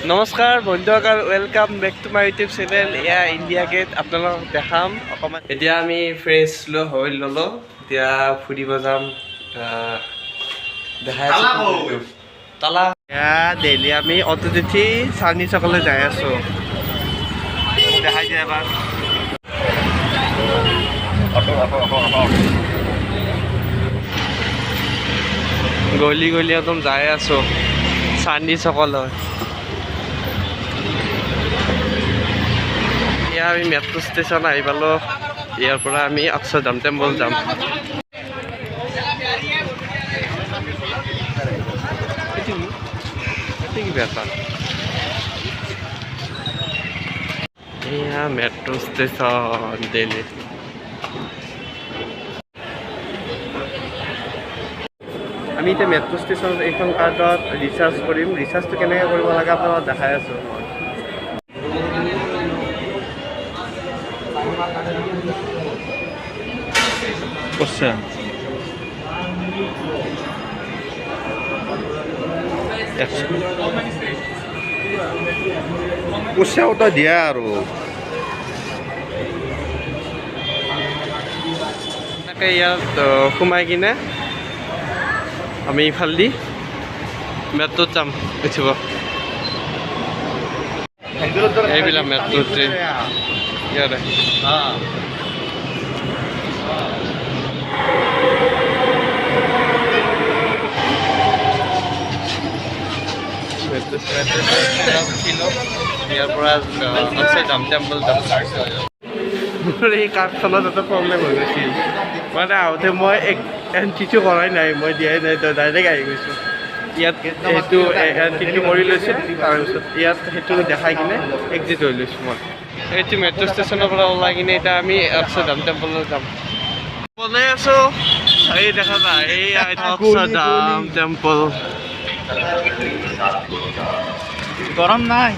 নমস্কাৰ বন্ধুসকল, welcome back to my YouTube channel. এয়া ইণ্ডিয়া গেট আপোনালোকক দেখাম অকণমান। এতিয়া আমি ফ্ৰেছ হৈ ল'লোঁ, এতিয়া ফুৰিব যাম। দেখাই তালা এয়া ডেইলি আমি অটোত উঠি চান্দনি চকলৈ যাই আছোঁ। দেখাই দিয়া এবাৰ। গলি গলি একদম যাই আছোঁ চান্দনি চকলৈ। এতিয়া আমি মেট্ৰ' ষ্টেচন আহি পালোঁ। ইয়াৰ পৰা আমি অক্ষৰধাম টেম্পল যাম। এয়া মেট্ৰ' ষ্টেচন দিল্লী। আমি এতিয়া মেট্ৰ' ষ্টেচন এইখন কাৰ্ডত ৰিচাৰ্জ কৰিম। ৰিচাৰ্জটো কেনেকৈ কৰিব লাগে আপোনালোকক দেখাই আছোঁ। Poxa. Poxa, o da diário. ইয়াত সোমাই কিনে আমি ইফালেদি মেট্ৰ'ত যাম উঠিব। এইবিলাক মেট্ৰ' ট্ৰেইন ইয়াতে। ইয়াৰ পৰা অক্ষৰধাম টেম্পল যাম। মোৰ এই কাৰ্ডখনত এটা প্ৰব্লেম হৈ গৈছিল, মানে আহোঁতে মই এণ্ট্ৰিটো কৰাই নাই, মই দিয়াই নাই, ডাইৰেক্ট আহি গৈছোঁ। ইয়াত সেইটো এণ্ট্ৰিটো কৰি লৈছোঁ, তাৰপিছত ইয়াত সেইটো দেখাই কিনে এক্সিট হৈ লৈছোঁ মই। এইটো মেট্ৰ' ষ্টেচনৰ পৰা ওলাই কিনে এতিয়া আমি অক্ষৰধাম টেম্পলত যাম। বনাই আছোঁ, এই দেখা যায় এই অক্ষৰধাম টেম্পল। गरम नाय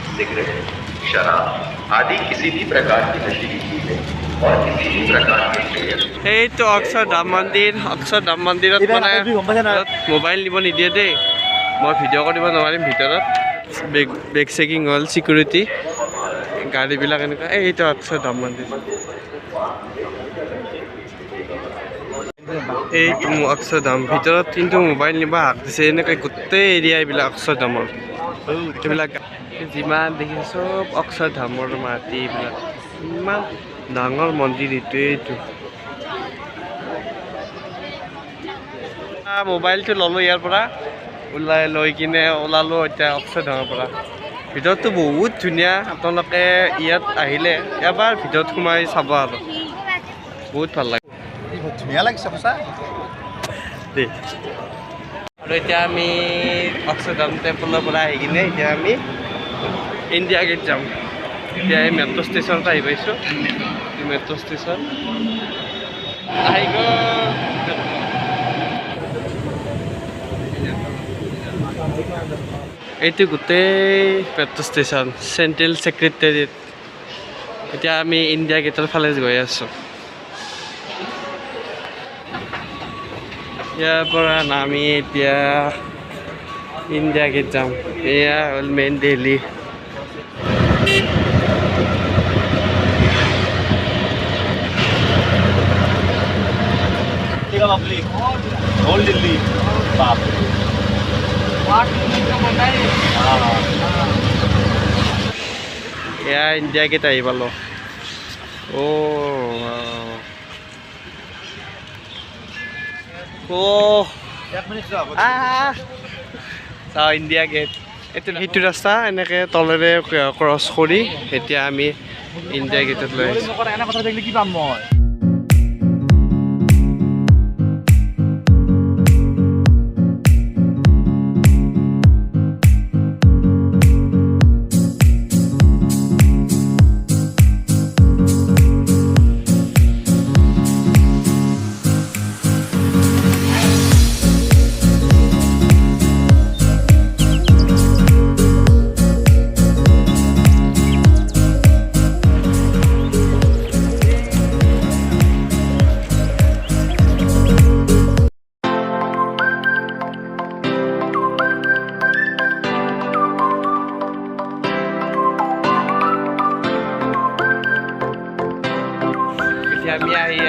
शराब आदि किसी भी प्रकार की नशीली चीजें और किसी भी प्रकार के এইটো অক্ষৰধাম মন্দিৰ। অক্ষৰধাম মন্দিৰত মানে মোবাইল নিব নিদিয়ে দেই, মই ভিডিঅ' কৰিব নোৱাৰিম ভিতৰত। বেগ চেকিং হ'ল, চিকিউৰিটি গাড়ীবিলাক এনেকুৱা। এইটো অক্ষৰধাম মন্দিৰ। এইটো অক্ষৰধাম ভিতৰত কিন্তু মোবাইল নিব হাক দিছে। এনেকৈ গোটেই এৰিয়া এইবিলাক অক্ষৰধামৰ। এইবিলাক যিমান দেখিছোঁ চব অক্ষৰধামৰ মাটি। এইবিলাক ইমান ডাঙৰ মন্দিৰ এইটো। মোবাইলটো ল'লোঁ ইয়াৰ পৰা, লৈ কিনে ওলালোঁ এতিয়া অক্ষৰধামৰ পৰা। ভিতৰতটো বহুত ধুনীয়া, আপোনালোকে ইয়াত আহিলে এবাৰ ভিতৰত সোমাই চাব আৰু বহুত ভাল লাগে। ধুনীয়া লাগিছে সঁচা দেই। আৰু এতিয়া আমি অক্ষৰধাম টেম্পলৰ পৰা আহি কিনে এতিয়া আমি ইণ্ডিয়া গেট যাম। এতিয়া এই মেট্ৰ' ষ্টেচনত আহি পাইছোঁ। মেট্ৰ' ষ্টেচন আহি গ'ল। এইটো গোটেই মেট্ৰ' ষ্টেচন, চেণ্ট্ৰেল ছেক্ৰেটেৰিয়েট। এতিয়া আমি ইণ্ডিয়া গেটৰ ফালে গৈ আছোঁ। ইয়াৰ পৰা নামি এতিয়া ইণ্ডিয়া গেট যাম। এয়া হ'ল মেইন দিল্লী। ओल्ड दिल्ली बाप এয়া ইণ্ডিয়া গেট আহি পালোঁ। চাওঁ ইণ্ডিয়া গেট। এইটো সেইটো ৰাস্তা এনেকৈ তলেৰে ক্ৰছ কৰি এতিয়া আমি ইণ্ডিয়া গেটত লৈ আহিছোঁ। কি পাম মই। আমি আহি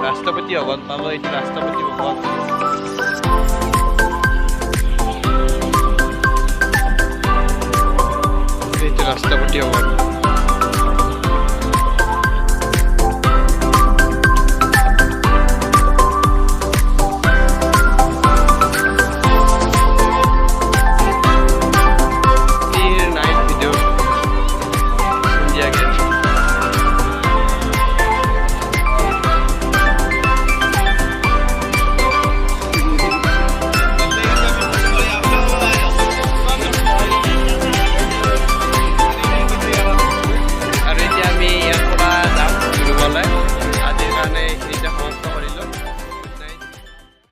ৰাষ্ট্ৰপতি ভৱন পালোঁ। এইটো ৰাষ্ট্ৰপতি ভৱন। এইটো ৰাষ্ট্ৰপতি ভৱন।